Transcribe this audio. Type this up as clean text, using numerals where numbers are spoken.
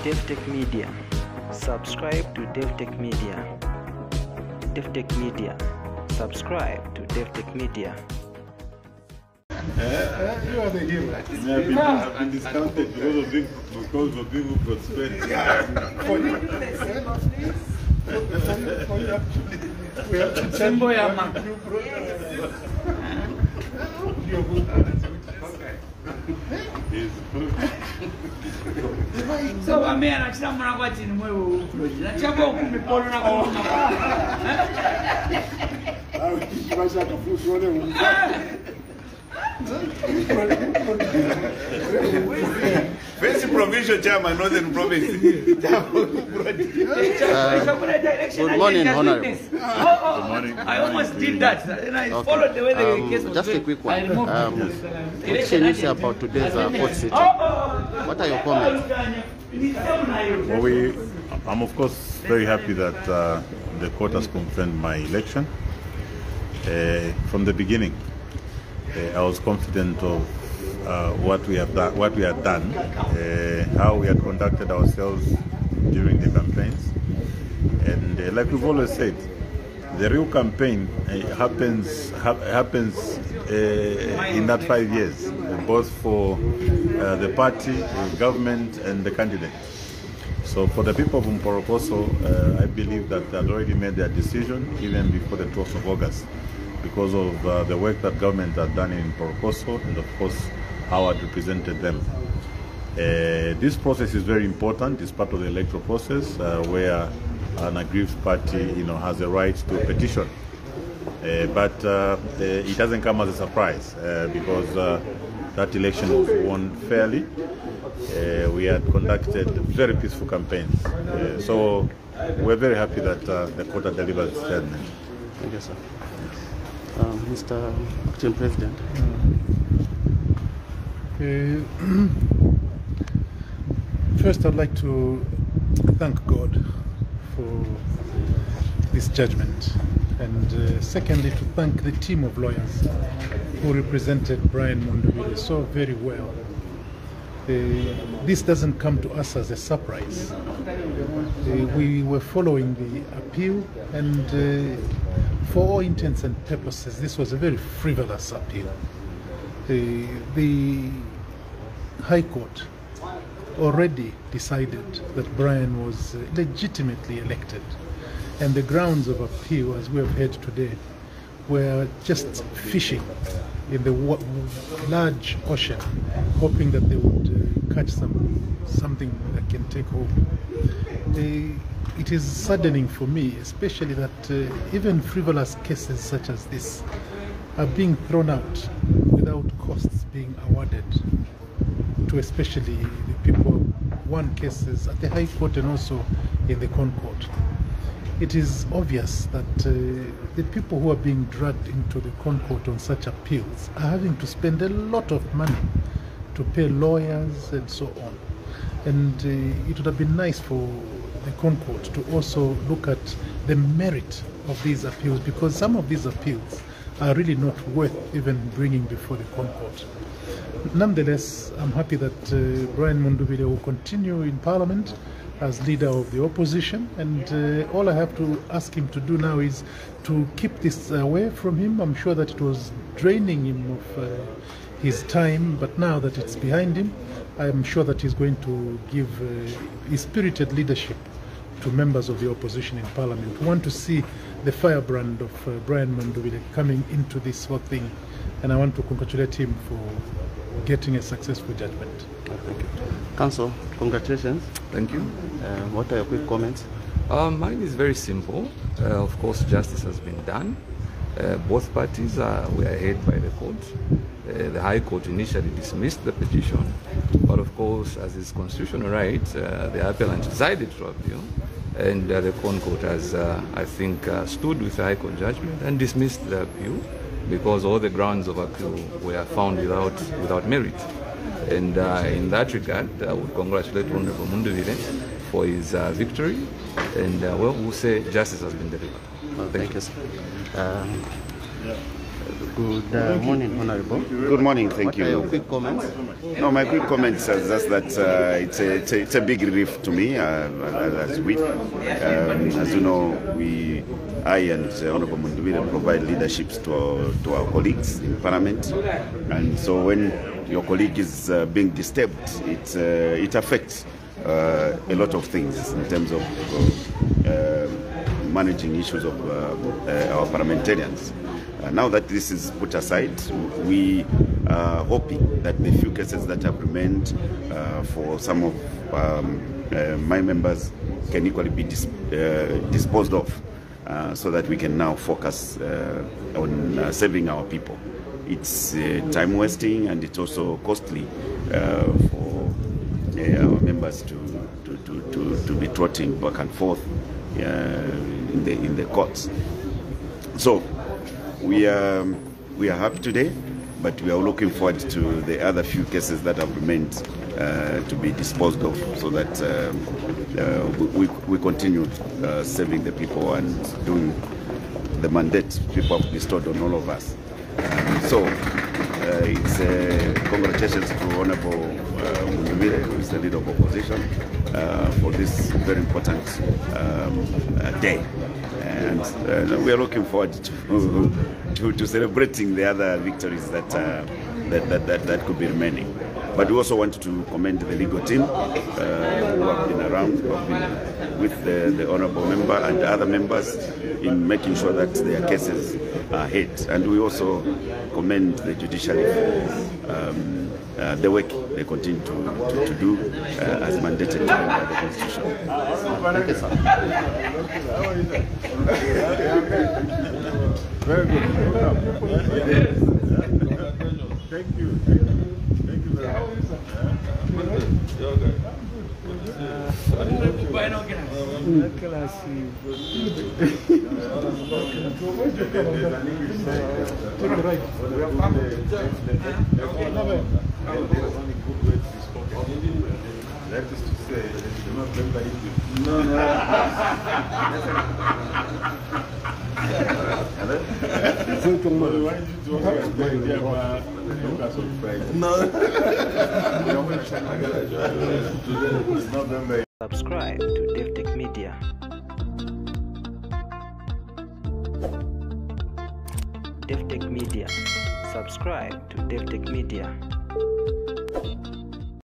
Davi-tech-media. Subscribe to Davi-tech-media. Davi-tech-media. Subscribe to Davi-tech-media. You are the hero. I've been discounted because of being prosperity. For you, we have to tell you about new products. So I mean, I can't remember what in my world. I can't go to the corner of First provincial chairman, Northern Province. Good morning, Honorable. Good morning. I almost did that. And I followed the way the case was just a quick one. What can you say about today's court sitting? What are your comments? Well, I'm of course very happy that the court has confirmed my election. From the beginning, I was confident of what we had done, how we had conducted ourselves during the campaigns, and like we've always said, the real campaign happens in that 5 years, both for the party, the government, and the candidate. So for the people of Mporokoso, I believe that they had already made their decision even before the 12th of August, because of the work that government had done in Mporokoso, and of course how I represented them. This process is very important. It's part of the electoral process where an aggrieved party, has a right to petition. But it doesn't come as a surprise because that election was won fairly. We had conducted very peaceful campaigns. So we're very happy that the court had delivered its judgment. Thank you, sir. Mr. Acting President. First, I'd like to thank God for this judgment, and secondly, to thank the team of lawyers who represented Brian Mundubile so very well. This doesn't come to us as a surprise. We were following the appeal, and for all intents and purposes, this was a very frivolous appeal. The High Court already decided that Brian was legitimately elected, and the grounds of appeal, as we have heard today, were just fishing in the large ocean, hoping that they would catch something that can take home. It is saddening for me, especially that even frivolous cases such as this are being thrown out without costs being awarded to especially the people who won cases at the High Court and also in the Concourt. It is obvious that the people who are being dragged into the Concourt on such appeals are having to spend a lot of money to pay lawyers and so on. And it would have been nice for the Concourt to also look at the merit of these appeals, because some of these appeals are really not worth even bringing before the Concourt. Nonetheless, I'm happy that Brian Mundubile will continue in Parliament as leader of the opposition, and all I have to ask him to do now is to keep this away from him. I'm sure that it was draining him of his time, but now that it's behind him, I'm sure that he's going to give his spirited leadership to members of the opposition in Parliament. We want to see the firebrand of Brian Mundubile coming into this whole thing, and I want to congratulate him for getting a successful judgment. Thank you. Council, congratulations. Thank you. What are your quick comments? Mine is very simple. Of course, justice has been done. Both parties were ahead by the court. The High Court initially dismissed the petition, but of course, as is constitutional right, the appellant decided to appeal, and the Concourt has, I think, stood with the High Court judgment and dismissed the appeal because all the grounds of appeal were found without merit. And in that regard, I would congratulate Honorable Mundubile for his victory, and we'll say justice has been delivered. Thank you, sir. Good morning, Honorable. Good morning, thank you. What are your quick comments? No, my quick comments are just that it's a big relief to me as we. As you know, I and Honorable Mundubile provide leaderships to our colleagues in Parliament, and so when your colleague is being disturbed, it affects a lot of things in terms of managing issues of our parliamentarians. Now that this is put aside, we are hoping that the few cases that have remained for some of my members can equally be disposed of, so that we can now focus on serving our people. It's time wasting, and it's also costly for our members to be trotting back and forth in the courts. So we are happy today, but we are looking forward to the other few cases that have remained to be disposed of, so that we continue serving the people and doing the mandate people have bestowed on all of us. So it's congratulations to Honorable Mundubile, who is the leader of opposition, for this very important day. And we are looking forward to celebrating the other victories that could be remaining. But we also want to commend the legal team who have been around, who have been with the honourable member and other members in making sure that their cases are heard. And we also commend the judiciary for the work they continue to do as mandated by the Constitution. Thank you, sir. Very good. Thank you. Thank you very much. That is to say, you not remember it. No. Subscribe to Davi-tech-media. Davi-tech-media. Subscribe to Davi-tech-media.